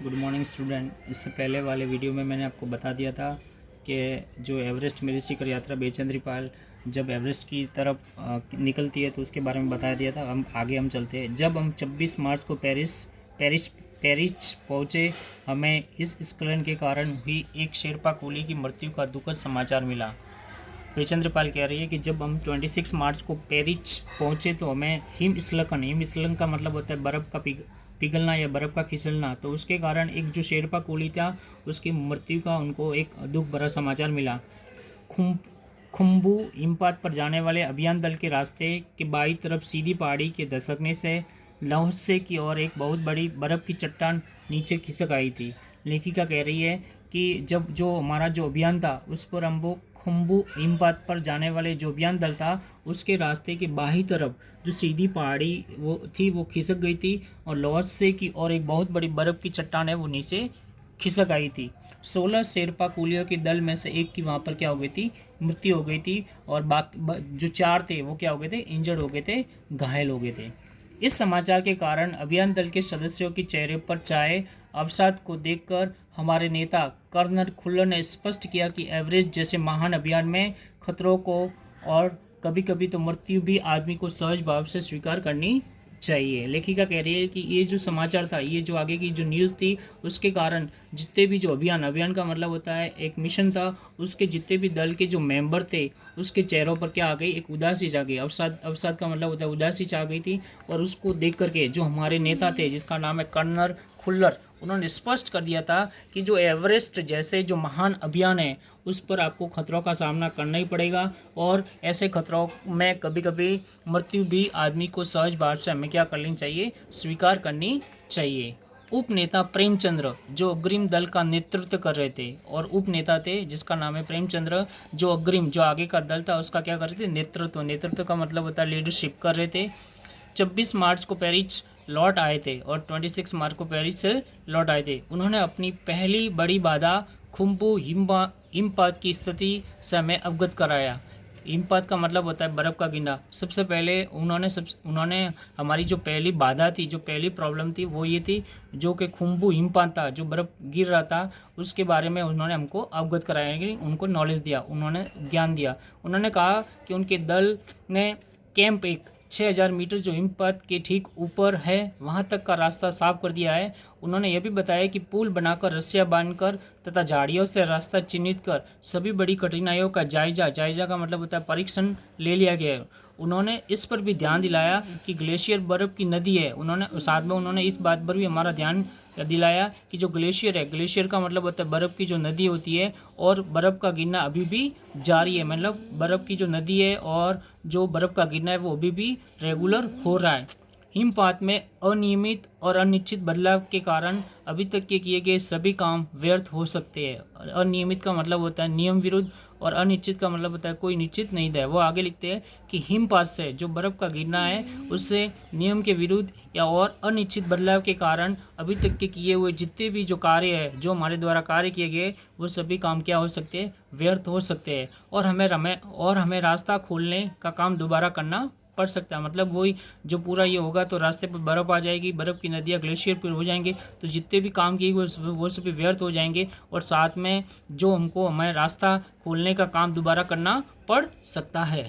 Good morning student. इससे पहले वाले वीडियो में मैंने आपको बता दिया था कि जो एवरेस्ट मेरी शिखर यात्रा बेचंद्रीपाल जब एवरेस्ट की तरफ निकलती है तो उसके बारे में बता दिया था। हम चलते हैं। जब हम 26 मार्च को पेरिस पेरिस पहुँचे, हमें इस स्खलन के कारण हुई एक शेरपा कुली की मृत्यु का दुखद समाचार मिला। बेचंद्रपाल कह रही है कि जब हम 26 मार्च को पेरिस पहुँचे तो हमें हिमस्खलन का मतलब होता है बर्फ़ का पिघलना या बर्फ़ का खिसलना। तो उसके कारण एक जो शेरपा कुली था उसकी मृत्यु का उनको एक दुख भरा समाचार मिला। खुम्बू हिमपात पर जाने वाले अभियान दल के रास्ते के बाईं तरफ सीधी पहाड़ी के धसकने से लहौसे की ओर एक बहुत बड़ी बर्फ़ की चट्टान नीचे खिसक आई थी। लेखिका कह रही है कि जब जो हमारा जो अभियान था उस पर हम वो खुम्बू हिमपात पर जाने वाले जो अभियान दल था उसके रास्ते के बाही तरफ जो सीधी पहाड़ी वो खिसक गई थी और लहौसे की और एक बहुत बड़ी बर्फ़ की चट्टान है वो नीचे खिसक आई थी। 16 शेरपा कुलियों के दल में से एक की वहाँ पर क्या हो गई थी, मृत्यु हो गई थी और बाकी जो 4 थे वो क्या हो गए थे, इंजर्ड हो गए थे, घायल हो गए थे। इस समाचार के कारण अभियान दल के सदस्यों के चेहरे पर छाए अवसाद को देखकर हमारे नेता कर्नल खुल्लर ने स्पष्ट किया कि एवरेस्ट जैसे महान अभियान में खतरों को और कभी कभी तो मृत्यु भी आदमी को सहज भाव से स्वीकार करनी चाहिए। लेखिका कह रही है कि ये जो समाचार था, ये जो आगे की जो न्यूज़ थी, उसके कारण जितने भी जो अभियान का मतलब होता है एक मिशन था, उसके जितने भी दल के जो मेंबर थे उसके चेहरों पर क्या आ गई, एक उदासी जा गई। अवसाद का मतलब होता है उदासी आ गई थी। और उसको देख करके जो हमारे नेता थे जिसका नाम है कर्नल खुल्लर, उन्होंने स्पष्ट कर दिया था कि जो एवरेस्ट जैसे जो महान अभियान है उस पर आपको खतरों का सामना करना ही पड़ेगा और ऐसे खतरों में कभी कभी मृत्यु भी आदमी को सहज भाव से हमें क्या कर लेनी चाहिए, स्वीकार करनी चाहिए। उपनेता प्रेमचंद्र जो अग्रिम दल का नेतृत्व कर रहे थे और उपनेता थे जिसका नाम है प्रेमचंद्र, जो अग्रिम जो आगे का दल था उसका क्या कर रहे थे, नेतृत्व का मतलब होता है लीडरशिप कर रहे थे। 26 मार्च को पेरिस लौट आए थे और 26 मार्च को पेरिस से लौट आए थे। उन्होंने अपनी पहली बड़ी बाधा खुम्बू हिमपात की स्थिति से हमें अवगत कराया। हिमपात का मतलब होता है बर्फ़ का गिरना। सबसे पहले उन्होंने हमारी जो पहली बाधा थी, जो पहली प्रॉब्लम थी वो ये थी जो कि खुम्बू हिमपात था, जो बर्फ़ गिर रहा था उसके बारे में उन्होंने हमको अवगत कराया, कि उनको नॉलेज दिया, उन्होंने ज्ञान दिया। उन्होंने कहा कि उनके दल ने कैंप एक 6000 मीटर जो हिमपात के ठीक ऊपर है वहां तक का रास्ता साफ कर दिया है। उन्होंने यह भी बताया कि पुल बनाकर रस्सियां बांधकर तथा झाड़ियों से रास्ता चिन्हित कर सभी बड़ी कठिनाइयों का जायजा का मतलब होता है परीक्षण ले लिया गया है। उन्होंने इस पर भी ध्यान दिलाया कि ग्लेशियर बर्फ़ की नदी है। उन्होंने इस बात पर भी हमारा ध्यान दिलाया कि जो ग्लेशियर है, ग्लेशियर का मतलब होता है बर्फ़ की जो नदी होती है और बर्फ़ का गिरना अभी भी जारी है, मतलब बर्फ़ की जो नदी है और जो बर्फ़ का गिरना है वो अभी भी रेगुलर हो रहा है। हिमपात में अनियमित और अनिश्चित बदलाव के कारण अभी तक के किए गए सभी काम व्यर्थ हो सकते हैं। अनियमित का मतलब होता है नियम विरुद्ध और अनिश्चित का मतलब होता है कोई निश्चित नहीं था। वो आगे लिखते हैं कि हिमपात से जो बर्फ़ का गिरना है उससे नियम के विरुद्ध या और अनिश्चित बदलाव के कारण अभी तक के किए हुए जितने भी जो कार्य है, जो हमारे द्वारा कार्य किए गए, वो सभी काम क्या हो सकते हैं, व्यर्थ हो सकते हैं और हमें रास्ता खोलने का काम दोबारा करना पड़ सकता है। मतलब वही जो पूरा ये होगा तो रास्ते पर बर्फ़ आ जाएगी, बर्फ़ की नदियाँ ग्लेशियर पर हो जाएंगे, तो जितने भी काम किए वो सभी व्यर्थ हो जाएंगे और साथ में जो हमें रास्ता खोलने का काम दोबारा करना पड़ सकता है।